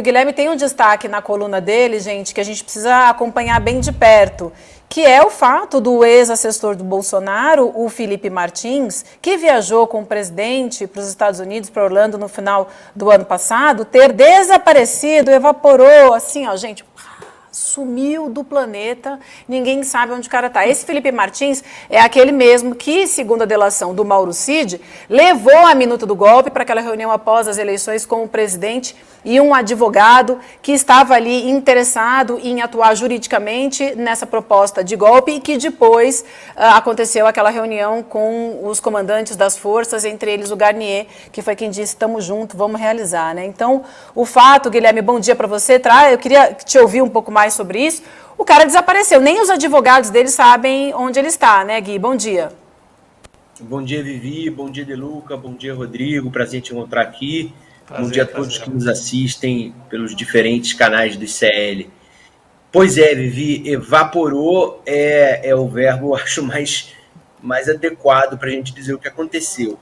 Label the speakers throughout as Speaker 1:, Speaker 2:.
Speaker 1: O Guilherme tem um destaque na coluna dele, gente, que a gente precisa acompanhar bem de perto, que é o fato do ex-assessor do Bolsonaro, o Felipe Martins, que viajou com o presidente para os Estados Unidos, para Orlando, no final do ano passado, ter desaparecido, evaporou, assim, ó, gente, sumiu do planeta, ninguém sabe onde o cara está. Esse Felipe Martins é aquele mesmo que, segundo a delação do Mauro Cid, levou a minuta do golpe para aquela reunião após as eleições com o presidente e um advogado que estava ali interessado em atuar juridicamente nessa proposta de golpe e que depois aconteceu aquela reunião com os comandantes das forças, entre eles o Garnier, que foi quem disse, estamos juntos, vamos realizar, né? Então, o fato, Guilherme, bom dia para você, eu queria te ouvir um pouco mais sobre isso. O cara desapareceu, nem os advogados dele sabem onde ele está, né, Gui? Bom dia.
Speaker 2: Bom dia, Vivi, bom dia, Deluca, bom dia, Rodrigo, prazer te encontrar aqui. Bom dia a todos que nos assistem pelos diferentes canais do ICL. Pois é, Vivi, evaporou é o verbo, acho, mais adequado para a gente dizer o que aconteceu.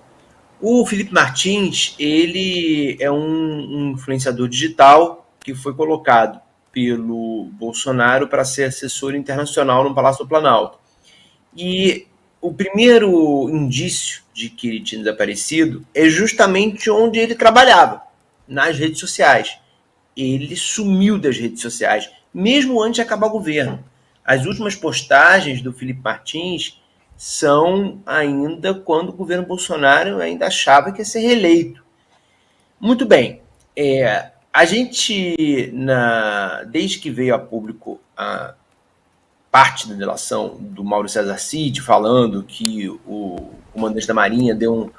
Speaker 2: O Felipe Martins, ele é um influenciador digital que foi colocado pelo Bolsonaro para ser assessor internacional no Palácio do Planalto. E o primeiro indício de que ele tinha desaparecido é justamente onde ele trabalhava, nas redes sociais. Ele sumiu das redes sociais, mesmo antes de acabar o governo. As últimas postagens do Felipe Martins são ainda quando o governo Bolsonaro ainda achava que ia ser reeleito. Muito bem. A gente, desde que veio a público a parte da delação do Mauro César Cid, falando que o comandante da Marinha deu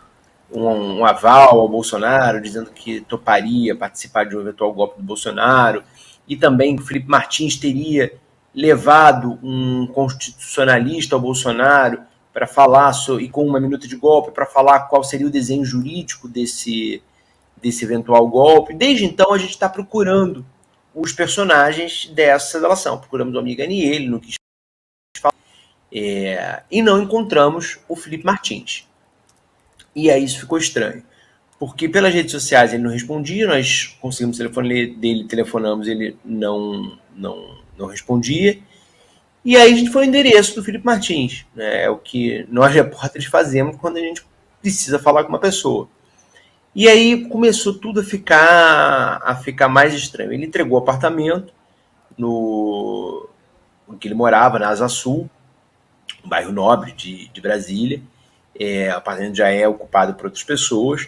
Speaker 2: um aval ao Bolsonaro, dizendo que toparia participar de um eventual golpe do Bolsonaro, e também que o Felipe Martins teria levado um constitucionalista ao Bolsonaro para falar, e com uma minuta de golpe, para falar qual seria o desenho jurídico desse eventual golpe. Desde então, a gente está procurando os personagens dessa delação. Procuramos o amigo Garnier, ele não quis falar, e não encontramos o Felipe Martins. E aí isso ficou estranho, porque pelas redes sociais ele não respondia, nós conseguimos o telefone dele, telefonamos, ele não respondia, e aí a gente foi ao endereço do Felipe Martins, né? É o que nós repórteres fazemos quando a gente precisa falar com uma pessoa. E aí começou tudo a ficar mais estranho. Ele entregou o apartamento em que ele morava, na Asa Sul, um bairro nobre de Brasília. O apartamento já é ocupado por outras pessoas.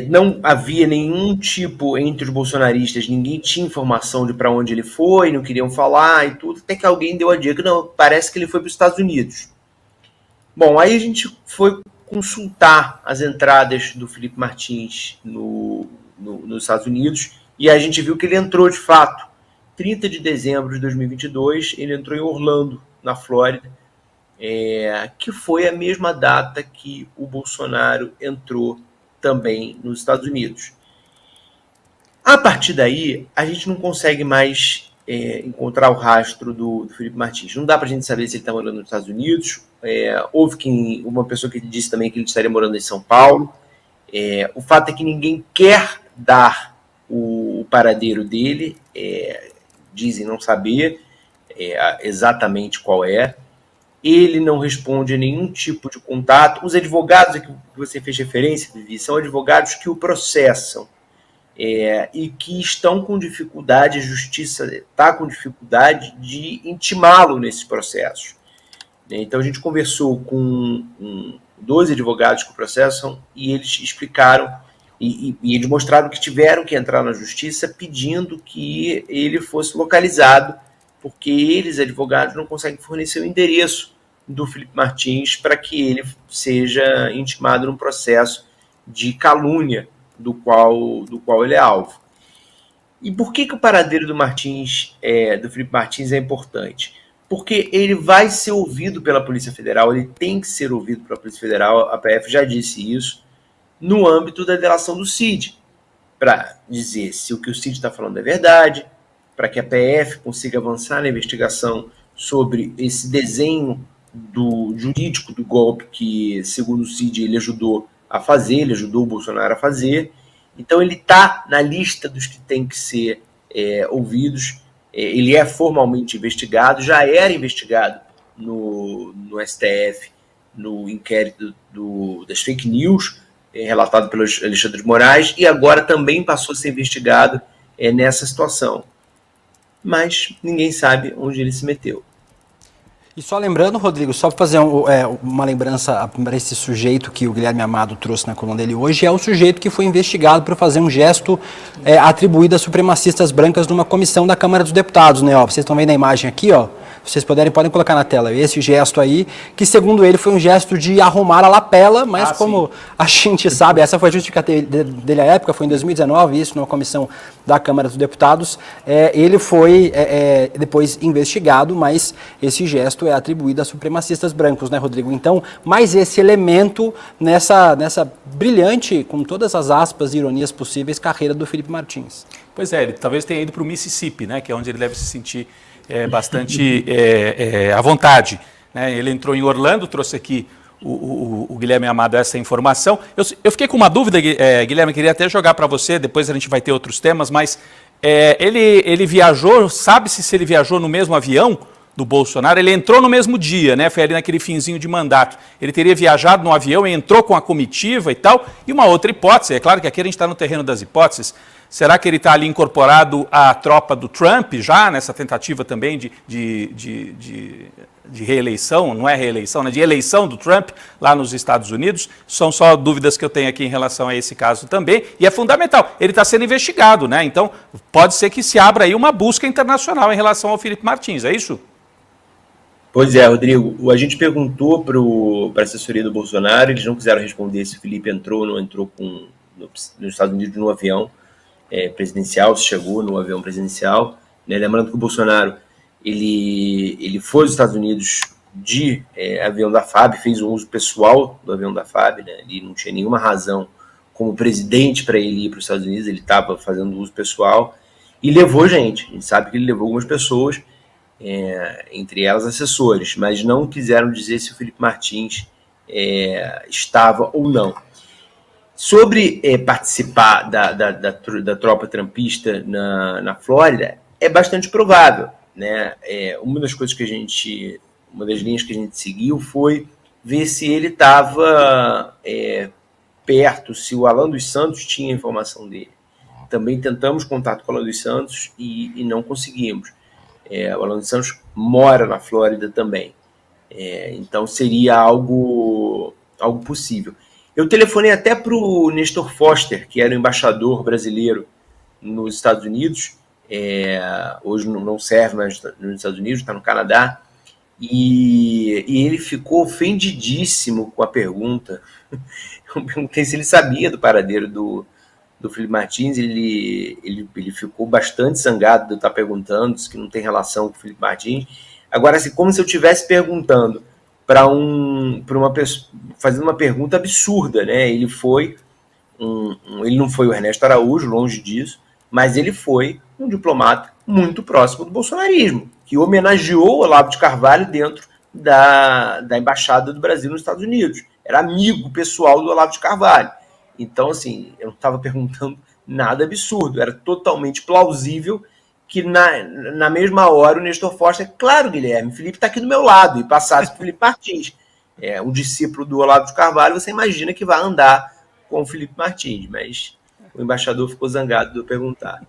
Speaker 2: Não havia nenhum tipo, entre os bolsonaristas, ninguém tinha informação de para onde ele foi, não queriam falar e tudo, até que alguém deu a dica, não, parece que ele foi para os Estados Unidos. Bom, aí a gente foi consultar as entradas do Felipe Martins nos Estados Unidos e a gente viu que ele entrou de fato. 30 de dezembro de 2022, ele entrou em Orlando, na Flórida, que foi a mesma data que o Bolsonaro entrou também nos Estados Unidos. A partir daí, a gente não consegue mais encontrar o rastro do Felipe Martins. Não dá para a gente saber se ele está morando nos Estados Unidos. Houve uma pessoa que disse também que ele estaria morando em São Paulo. O fato é que ninguém quer dar o paradeiro dele, dizem não saber exatamente qual é. Ele não responde a nenhum tipo de contato. Os advogados a que você fez referência, Vivi, são advogados que o processam e que estão com dificuldade, a justiça está com dificuldade de intimá-lo nesses processos. Então a gente conversou com 12 advogados que o processam e eles explicaram e eles mostraram que tiveram que entrar na justiça pedindo que ele fosse localizado, porque eles, advogados, não conseguem fornecer o endereço do Felipe Martins para que ele seja intimado num processo de calúnia do qual ele é alvo. E por que o paradeiro do Felipe Martins é importante? Porque ele vai ser ouvido pela Polícia Federal, ele tem que ser ouvido pela Polícia Federal, a PF já disse isso, no âmbito da delação do Cid, para dizer se o que o Cid está falando é verdade, para que a PF consiga avançar na investigação sobre esse desenho jurídico do golpe que, segundo o Cid, ele ajudou a fazer, ele ajudou o Bolsonaro a fazer, Então ele está na lista dos que têm que ser ouvidos. Ele é formalmente investigado, já era investigado no STF, no inquérito das fake news, relatado pelo Alexandre de Moraes, e agora também passou a ser investigado nessa situação. Mas ninguém sabe onde ele se meteu.
Speaker 3: E só lembrando, Rodrigo, só para fazer uma lembrança para esse sujeito que o Guilherme Amado trouxe na coluna dele hoje, é o sujeito que foi investigado por fazer um gesto atribuído a supremacistas brancas numa comissão da Câmara dos Deputados, né? Ó, vocês estão vendo a imagem aqui, ó. Vocês podem colocar na tela esse gesto aí, que segundo ele foi um gesto de arrumar a lapela, mas como sim, a gente sabe, essa foi a justificativa dele à época, foi em 2019, isso numa comissão da Câmara dos Deputados, ele foi depois investigado, mas esse gesto é atribuído a supremacistas brancos, né, Rodrigo? Então, mais esse elemento nessa brilhante, com todas as aspas e ironias possíveis, carreira do Felipe Martins.
Speaker 4: Pois é, ele talvez tenha ido para o Mississippi, né, que é onde ele deve se sentir bastante à vontade, né? Ele entrou em Orlando, trouxe aqui o Guilherme Amado essa informação. Eu fiquei com uma dúvida, Guilherme, queria até jogar para você, depois a gente vai ter outros temas, mas ele viajou, sabe-se se ele viajou no mesmo avião do Bolsonaro? Ele entrou no mesmo dia, né? Foi ali naquele finzinho de mandato. Ele teria viajado no avião e entrou com a comitiva e tal. E uma outra hipótese, é claro que aqui a gente está no terreno das hipóteses, será que ele está ali incorporado à tropa do Trump, já nessa tentativa também de reeleição, não é reeleição, né? De eleição do Trump lá nos Estados Unidos? São só dúvidas que eu tenho aqui em relação a esse caso também. E é fundamental, ele está sendo investigado, né? Então pode ser que se abra aí uma busca internacional em relação ao Felipe Martins, é isso?
Speaker 2: Pois é, Rodrigo, a gente perguntou para a assessoria do Bolsonaro, eles não quiseram responder se o Felipe entrou ou não entrou nos Estados Unidos no avião presidencial, se chegou no avião presidencial, né? Lembrando que o Bolsonaro ele foi aos Estados Unidos de avião da FAB, fez um uso pessoal do avião da FAB, né? Ele não tinha nenhuma razão como presidente para ele ir para os Estados Unidos, ele estava fazendo uso pessoal e levou gente. A gente sabe que ele levou algumas pessoas, entre elas assessores, mas não quiseram dizer se o Felipe Martins estava ou não. Sobre participar da tropa trumpista na Flórida, é bastante provável, né? Uma das linhas que a gente seguiu foi ver se ele estava perto, se o Alan dos Santos tinha informação dele. Também tentamos contato com o Alan dos Santos e não conseguimos. O Alan dos Santos mora na Flórida também. Então seria algo possível. Eu telefonei até para o Nestor Foster, que era o embaixador brasileiro nos Estados Unidos. Hoje não serve mais nos Estados Unidos, está no Canadá. E ele ficou ofendidíssimo com a pergunta. Eu perguntei se ele sabia do paradeiro do Felipe Martins. Ele ficou bastante zangado de eu estar perguntando, disse que não tem relação com o Felipe Martins. Agora, assim, como se eu estivesse perguntando para uma pessoa, fazendo uma pergunta absurda, né? Ele não foi o Ernesto Araújo, longe disso, mas ele foi um diplomata muito próximo do bolsonarismo, que homenageou o Olavo de Carvalho dentro da Embaixada do Brasil nos Estados Unidos. Era amigo pessoal do Olavo de Carvalho. Então, assim, eu não estava perguntando nada absurdo, era totalmente plausível que na mesma hora o Nestor Foster, claro, Guilherme, o Felipe está aqui do meu lado, e passasse para o Felipe Martins. Um discípulo do Olavo de Carvalho, você imagina que vai andar com o Felipe Martins, mas o embaixador ficou zangado de eu perguntar.